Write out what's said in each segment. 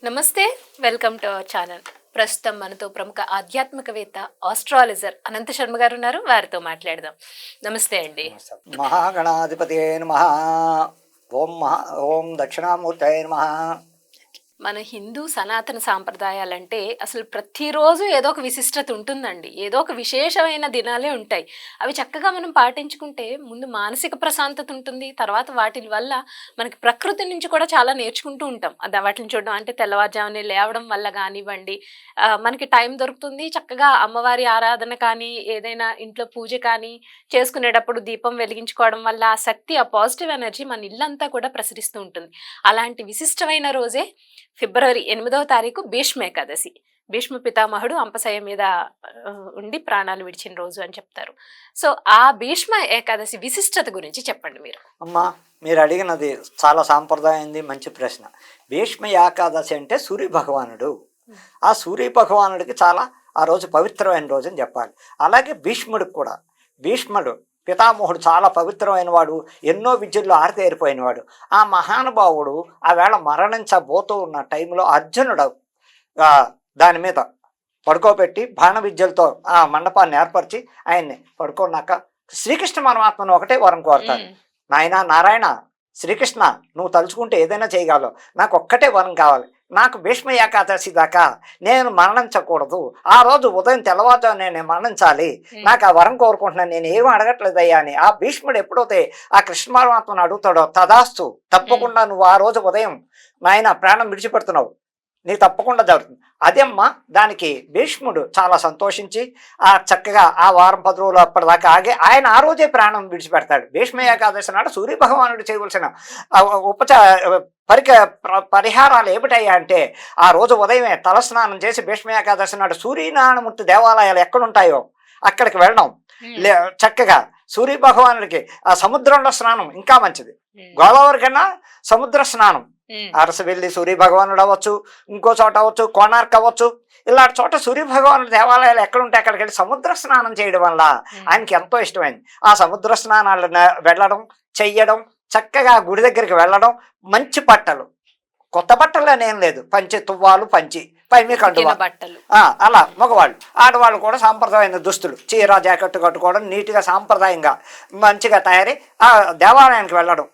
నమస్తే. Welcome to our channel. ప్రస్తుతం మనతో ప్రముఖ ఆధ్యాత్మికవేత్త, ఆస్ట్రాలజర్ అనంత శర్మ గారు ఉన్నారు. వారితో మాట్లాడదాం. నమస్తే అండి. మహాగణాధిపతియే నమః. ఓం దక్షిణామూర్తయే నమః. మన హిందూ సనాతన సాంప్రదాయాలంటే అసలు ప్రతిరోజు ఏదో ఒక విశిష్టత ఉంటుందండి. ఏదో ఒక విశేషమైన దినాలే ఉంటాయి. అవి చక్కగా మనం పాటించుకుంటే ముందు మానసిక ప్రశాంతత ఉంటుంది. తర్వాత వాటి వల్ల మనకి ప్రకృతి నుంచి కూడా చాలా నేర్చుకుంటూ ఉంటాం. వాటిని చూడడం అంటే తెల్లవారుజామునే లేవడం వల్ల కానివ్వండి, మనకి టైం దొరుకుతుంది. చక్కగా అమ్మవారి ఆరాధన కానీ, ఏదైనా ఇంట్లో పూజ కానీ చేసుకునేటప్పుడు దీపం వెలిగించుకోవడం వల్ల ఆ శక్తి, ఆ పాజిటివ్ ఎనర్జీ మన ఇల్లంతా కూడా ప్రసరిస్తూ ఉంటుంది. అలాంటి విశిష్టమైన రోజే ఫిబ్రవరి 8వ తారీఖు భీష్మ ఏకాదశి. భీష్మ పితామహుడు అంపశయ్య మీద ఉండి ప్రాణాలు విడిచిన రోజు అని చెప్తారు. సో ఆ భీష్మ ఏకాదశి విశిష్టత గురించి చెప్పండి మీరు. అమ్మా, మీరు అడిగినది చాలా సాంప్రదాయంది, మంచి ప్రశ్న. భీష్మ ఏకాదశి అంటే సూర్య భగవానుడు. ఆ సూర్య భగవానుడికి చాలా ఆ రోజు పవిత్రమైన రోజు అని చెప్పాలి. అలాగే భీష్ముడికి కూడా, భీష్ముడు పితామహుడు చాలా పవిత్రమైన వాడు, ఎన్నో విద్యల్లో ఆరితేరిపోయినవాడు. ఆ మహానుభావుడు ఆవేళ మరణించబోతూ ఉన్న టైంలో అర్జునుడు దాని మీద పడుకోబెట్టి బాణ విద్యలతో ఆ మండపాన్ని ఏర్పరిచి ఆయన్ని పడుకున్నాక శ్రీకృష్ణ పరమాత్మను ఒకటే వరం కోరతాడు. నాయనా నారాయణ, శ్రీకృష్ణ, నువ్వు తలుచుకుంటే ఏదైనా చేయగలవు, నాకు ఒక్కటే వరం కావాలి. నాకు భీష్మ ఏకాదశి దాకా నేను మరణించకూడదు. ఆ రోజు ఉదయం తెల్లవారుజాము నేను మరణించాలి. నాకు ఆ వరం కోరుకుంటున్నాను, నేను ఏమీ అడగట్లేదయ్యా అని ఆ భీష్ముడు ఎప్పుడైతే ఆ కృష్ణ పరమాత్మను అడుగుతాడో, తదాస్తు, తప్పకుండా నువ్వు ఆ రోజు ఉదయం నాయన ప్రాణం విడిచిపెడుతున్నావు, నీకు తప్పకుండా జరుగుతుంది. అదేమ్మా, దానికి భీష్ముడు చాలా సంతోషించి ఆ చక్కగా ఆ వారం 10 రోజులు అప్పటిదాకా ఆగి ఆయన ఆ రోజే ప్రాణం విడిచిపెడతాడు. భీష్మ ఏకాదశి నాడు సూర్య భగవానుడు చేయవలసిన పరిహారాలు ఏమిటయ్యా అంటే, ఆ రోజు ఉదయమే తలస్నానం చేసి భీష్మ ఏకాదశి నాడు సూర్యనారాయణమూర్తి దేవాలయాలు ఎక్కడుంటాయో అక్కడికి వెళ్ళడం. చక్కగా సూర్య భగవానుడికి ఆ సముద్రంలో స్నానం ఇంకా మంచిది. గోదావరి కన్నా సముద్ర స్నానం. అరసవెల్లి సూర్య భగవానుడు అవ్వచ్చు, ఇంకో చోట అవ్వచ్చు, కోణార్క్ అవ్వచ్చు, ఇలాంటి చోట సూర్య భగవానుడు దేవాలయాలు ఎక్కడుంటే అక్కడికి వెళ్ళి సముద్ర స్నానం చేయడం వల్ల ఆయనకి ఎంతో ఇష్టమైంది. ఆ సముద్ర స్నానాలు వెళ్ళడం, చెయ్యడం, చక్కగా గుడి దగ్గరికి వెళ్ళడం, మంచి బట్టలు, కొత్త బట్టలు అనేం లేదు, పంచి తువ్వాలు, పంచి పైమి కండువా, అలా మగవాళ్ళు. ఆడవాళ్ళు కూడా సాంప్రదాయమైన దుస్తులు, చీర జాకెట్టు కట్టుకోవడం, నీట్గా సాంప్రదాయంగా మంచిగా తయారై ఆ దేవాలయానికి వెళ్ళడం.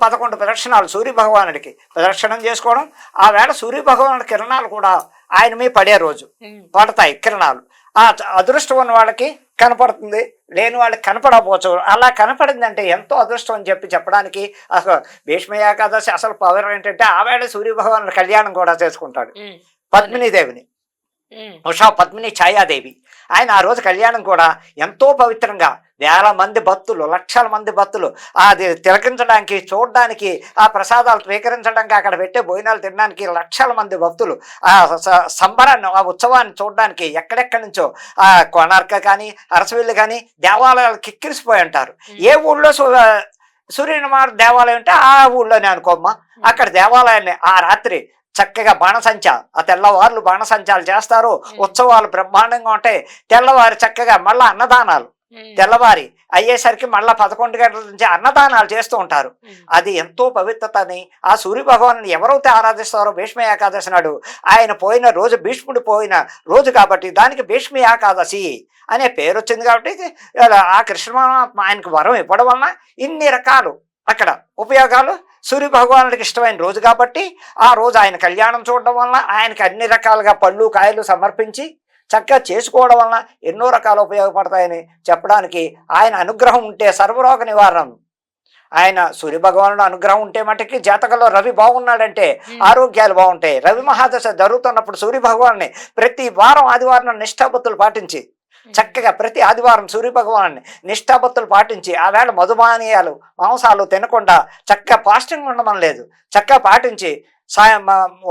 11 ప్రదక్షిణాలు సూర్య భగవానుడికి ప్రదక్షిణం చేసుకోవడం. ఆ వేళ సూర్య భగవానుడి కిరణాలు కూడా ఆయన మీద పడే రోజు పడతాయి కిరణాలు. ఆ అదృష్టం ఉన్న వాళ్ళకి కనపడుతుంది, లేని వాళ్ళకి కనపడకపోవచ్చు. అలా కనపడిందంటే ఎంతో అదృష్టం అని చెప్పడానికి అసలు భీష్మ ఏకాదశి అసలు పవర్ ఏంటంటే ఆ వేళ సూర్య భగవానుడి కళ్యాణం కూడా చేసుకుంటాడు. పద్మినీదేవిని, ఉషా పద్మిని ఛాయాదేవి, ఆయన ఆ రోజు కళ్యాణం కూడా ఎంతో పవిత్రంగా వేల మంది భక్తులు, లక్షల మంది భక్తులు అది తిలకించడానికి, చూడడానికి, ఆ ప్రసాదాలు స్వీకరించడానికి, అక్కడ పెట్టే భోజనాలు తినడానికి లక్షల మంది భక్తులు ఆ సంబరాన్ని, ఆ ఉత్సవాన్ని చూడడానికి ఎక్కడెక్కడి నుంచో ఆ కోణార్క్ కానీ, అరసవిల్లి కానీ దేవాలయాలు కిక్కిరిసిపోయి ఉంటారు. ఏ ఊళ్ళో సూర్యనమార్ దేవాలయం ఉంటే ఆ ఊళ్ళోనే అనుకోమ్మా, అక్కడ దేవాలయాన్ని ఆ రాత్రి చక్కగా బాణసంచ, ఆ తెల్లవారులు బాణసంచాలు చేస్తారు. ఉత్సవాలు బ్రహ్మాండంగా ఉంటాయి. తెల్లవారు చక్కగా మళ్ళా అన్నదానాలు, తెల్లవారి అయ్యేసరికి మళ్ళా 11 గంటల నుంచి అన్నదానాలు చేస్తూ ఉంటారు. అది ఎంతో పవిత్రతని ఆ సూర్య భగవాను ఎవరైతే ఆరాధిస్తారో భీష్మ ఏకాదశి నాడు, ఆయన పోయిన రోజు, భీష్ముడు పోయిన రోజు కాబట్టి దానికి భీష్మ ఏకాదశి అనే పేరు వచ్చింది. కాబట్టి ఆ కృష్ణ పరమాత్మ ఆయనకు వరం ఇవ్వడం వలన ఇన్ని రకాలు అక్కడ ఉపయోగాలు. సూర్య భగవానుడికి ఇష్టమైన రోజు కాబట్టి ఆ రోజు ఆయన కళ్యాణం చూడడం వలన, ఆయనకి అన్ని రకాలుగా పళ్ళు కాయలు సమర్పించి చక్కగా చేసుకోవడం వలన ఎన్నో రకాలు ఉపయోగపడతాయని చెప్పడానికి, ఆయన అనుగ్రహం ఉంటే సర్వరోగ నివారణం. ఆయన సూర్య భగవానుడు అనుగ్రహం ఉంటే మటుకి జాతకంలో రవి బాగున్నాడంటే ఆరోగ్యాలు బాగుంటాయి. రవి మహాదశ జరుగుతున్నప్పుడు సూర్య భగవాన్ని ప్రతి వారం ఆదివారం నిష్ఠాబత్తులు పాటించి చక్కగా ప్రతి ఆదివారం సూర్య భగవాన్ని నిష్ఠాబత్తులు పాటించి ఆ వేళ మధుపానీయాలు, మాంసాలు తినకుండా చక్కగా ఫాస్టింగ్ ఉండడం లేదు, చక్కగా పాటించి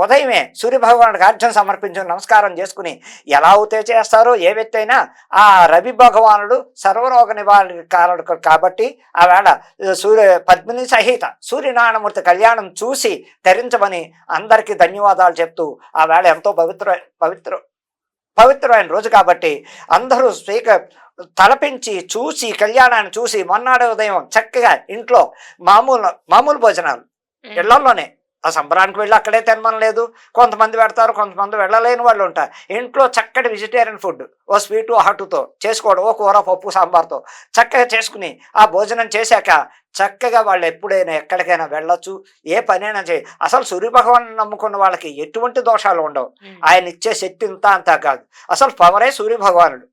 ఉదయమే సూర్య భగవానుడికి అర్ఘ్యం సమర్పించి నమస్కారం చేసుకుని ఎలా అవుతే చేస్తారో ఏ వ్యక్తి అయినా ఆ రవి భగవానుడు సర్వరోగ నివారణకారుడు కాబట్టి ఆ వేళ పద్మిని సహిత సూర్యనారాయణమూర్తి కళ్యాణం చూసి ధరించమని అందరికీ ధన్యవాదాలు చెప్తూ ఆ వేళ ఎంతో పవిత్రమైన రోజు కాబట్టి అందరూ తలపించి చూసి కళ్యాణాన్ని చూసి మొన్నాడే ఉదయం చక్కగా ఇంట్లో మామూలు భోజనాలు, ఇళ్లలోనే ఆ సంబరానికి వెళ్ళి అక్కడే తినమని లేదు. కొంతమంది పెడతారు, కొంతమంది వెళ్ళలేని వాళ్ళు ఉంటారు. ఇంట్లో చక్కటి వెజిటేరియన్ ఫుడ్, ఓ స్వీటు హాటుతో చేసుకోవడం, ఓ కూర పప్పు సాంబార్తో చక్కగా చేసుకుని ఆ భోజనం చేశాక చక్కగా వాళ్ళు ఎప్పుడైనా ఎక్కడికైనా వెళ్ళొచ్చు, ఏ పనైనా చేయ. అసలు సూర్యభగవాన్ నమ్ముకున్న వాళ్ళకి ఎటువంటి దోషాలు ఉండవు. ఆయన ఇచ్చే శక్తి ఇంత అంతా కాదు, అసలు పవరే సూర్యభగవానుడు.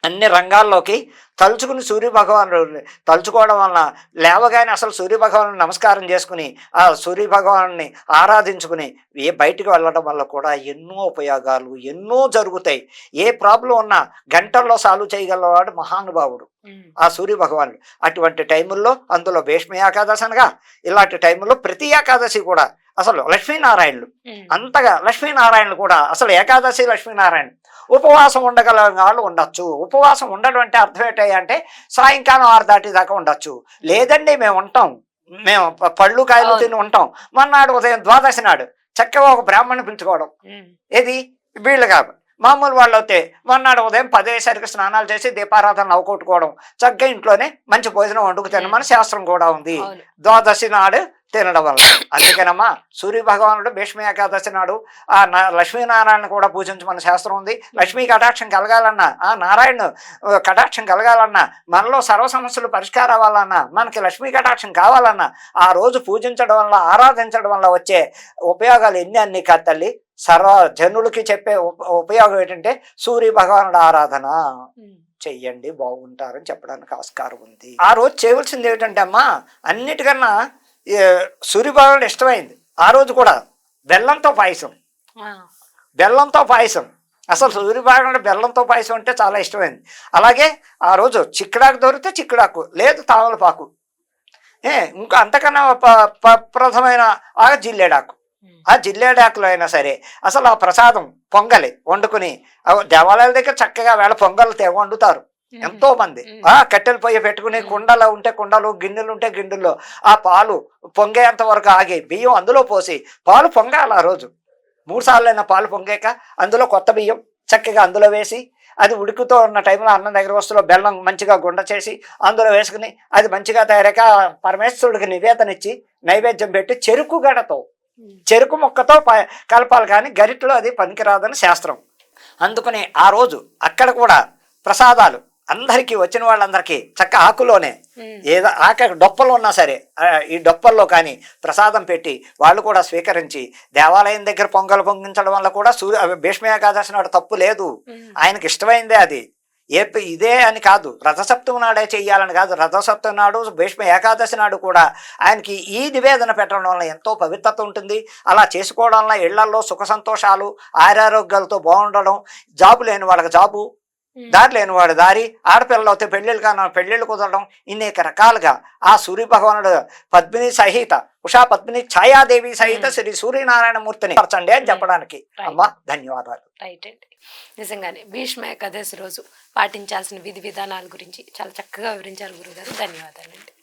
అన్ని రంగాల్లోకి తలుచుకుని సూర్యభగవానుడు తలుచుకోవడం వలన లేవగానే అసలు సూర్యభగవాను నమస్కారం చేసుకుని ఆ సూర్యభగవాన్ని ఆరాధించుకుని బయటికి వెళ్ళడం వల్ల కూడా ఎన్నో ఉపయోగాలు ఎన్నో జరుగుతాయి. ఏ ప్రాబ్లం ఉన్నా గంటల్లో సాల్వ్ చేయగలవాడు మహానుభావుడు ఆ సూర్యభగవానుడు. అటువంటి టైముల్లో అందులో భీష్మ ఏకాదశి అనగా ఇలాంటి టైముల్లో ప్రతి ఏకాదశి కూడా అసలు లక్ష్మీనారాయణులు, అంతగా లక్ష్మీనారాయణులు కూడా అసలు ఏకాదశి లక్ష్మీనారాయణ ఉపవాసం ఉండగల వాళ్ళు ఉండొచ్చు. ఉపవాసం ఉండడం అంటే అర్థం ఏంటంటే సాయంకాలం 6 దాటిదాకా ఉండొచ్చు. లేదండి మేము ఉంటాం, మేము పళ్ళు కాయలు తిని ఉంటాం, మర్నాడు ఉదయం ద్వాదశి నాడు చక్కగా ఒక బ్రాహ్మణ్ణి పిలుచుకోవడం. ఏది వీళ్ళు కాదు, మామూలు వాళ్ళు అయితే మర్నాడు ఉదయం 10 అయ్యేసరికి స్నానాలు చేసి దీపారాధన అవకొట్టుకోవడం, చక్కగా ఇంట్లోనే మంచి భోజనం వండుకు తినమని శాస్త్రం కూడా ఉంది ద్వాదశి నాడు తినడం వల్ల. అందుకేనమ్మా సూర్యభగవానుడు భీష్మ ఏకాదశి నాడు ఆ లక్ష్మీనారాయణ కూడా పూజించమని శాస్త్రం ఉంది. లక్ష్మీ కటాక్షం కలగాలన్నా, ఆ నారాయణ కటాక్షం కలగాలన్నా, మనలో సర్వ సమస్యలు పరిష్కారం అవ్వాలన్నా, మనకి లక్ష్మీ కటాక్షం కావాలన్నా ఆ రోజు పూజించడం వల్ల ఆరాధించడం వల్ల వచ్చే ఉపయోగాలు ఎన్ని అన్ని కాదు తల్లి. సర్వ జనులకి చెప్పే ఉపయోగం ఏంటంటే సూర్య భగవానుడు ఆరాధన చెయ్యండి బాగుంటారని చెప్పడానికి ఆస్కారం ఉంది. ఆ రోజు చేయవలసింది ఏమిటంటే అమ్మా, అన్నిటికన్నా సూర్యభగవానుడు ఇష్టమైంది ఆ రోజు కూడా బెల్లంతో పాయసం. బెల్లంతో పాయసం అసలు సూర్యభగవానుడు బెల్లంతో పాయసం అంటే చాలా ఇష్టమైంది. అలాగే ఆ రోజు చిక్కుడాకు దొరికితే చిక్కుడాకు, లేదు తామలపాకు, ఇంకా అంతకన్నా ప్రథమైన ఆ జిల్లేడాకు. ఆ జిల్లేడాకులో అయినా సరే అసలు ఆ ప్రసాదం పొంగలి వండుకుని దేవాలయాల దగ్గర చక్కగా వేళ పొంగలు వండుతారు ఎంతో మంది. ఆ కట్టెలు పొయ్యి పెట్టుకుని కుండలు ఉంటే కుండలు, గిన్నెలు ఉంటే గిన్నెల్లో ఆ పాలు పొంగేంత వరకు ఆగి బియ్యం అందులో పోసి పాలు పొంగాలి. ఆ రోజు 3 సార్లైనా పాలు పొంగాక అందులో కొత్త బియ్యం చక్కగా అందులో వేసి అది ఉడుకుతూ ఉన్న టైంలో అన్నం దగ్గర వస్తులో బెల్లం మంచిగా గుండ చేసి అందులో వేసుకుని అది మంచిగా తయారక పరమేశ్వరుడికి నివేదన ఇచ్చి నైవేద్యం పెట్టి చెరుకు గడతో చెరుకు ముక్కతో కలపాలి, కానీ గరిటలో అది పనికిరాదని శాస్త్రం. అందుకని ఆ రోజు అక్కడ కూడా ప్రసాదాలు అందరికీ వచ్చిన వాళ్ళందరికీ చక్క ఆకులోనే ఏదో డొప్పలు ఉన్నా సరే ఈ డొప్పల్లో కానీ ప్రసాదం పెట్టి వాళ్ళు కూడా స్వీకరించి దేవాలయం దగ్గర పొంగలు పొంగించడం వల్ల కూడా భీష్మ ఏకాదశి నాడు తప్పు లేదు. ఆయనకి ఇష్టమైందే అది. ఇదే అని కాదు, రథసప్తమి నాడే చెయ్యాలని కాదు, రథసప్తమి నాడు భీష్మ ఏకాదశి నాడు కూడా ఆయనకి ఈ నివేదన పెట్టడం వల్ల ఎంతో పవిత్రత ఉంటుంది. అలా చేసుకోవడం వల్ల ఇళ్లలో సుఖ సంతోషాలు ఆరోగ్యాలతో బాగుండడం, జాబు లేని వాళ్ళకి జాబు, దారి లేని వాడు దారి, ఆడపిల్లలు అయితే పెళ్ళిళ్ళు కుదరడం, ఇన్నేక రకాలుగా ఆ సూర్య భగవానుడు పద్మిని సహిత ఉషా పద్మిని ఛాయాదేవి సహిత శ్రీ సూర్యనారాయణ మూర్తిని పరచండి అని చెప్పడానికి అమ్మా ధన్యవాదాలు. రైట్ అండి, నిజంగానే భీష్మ ఏకాదశి రోజు పాటించాల్సిన విధి విధానాల గురించి చాలా చక్కగా వివరించారు గురుగారు. ధన్యవాదాలండి.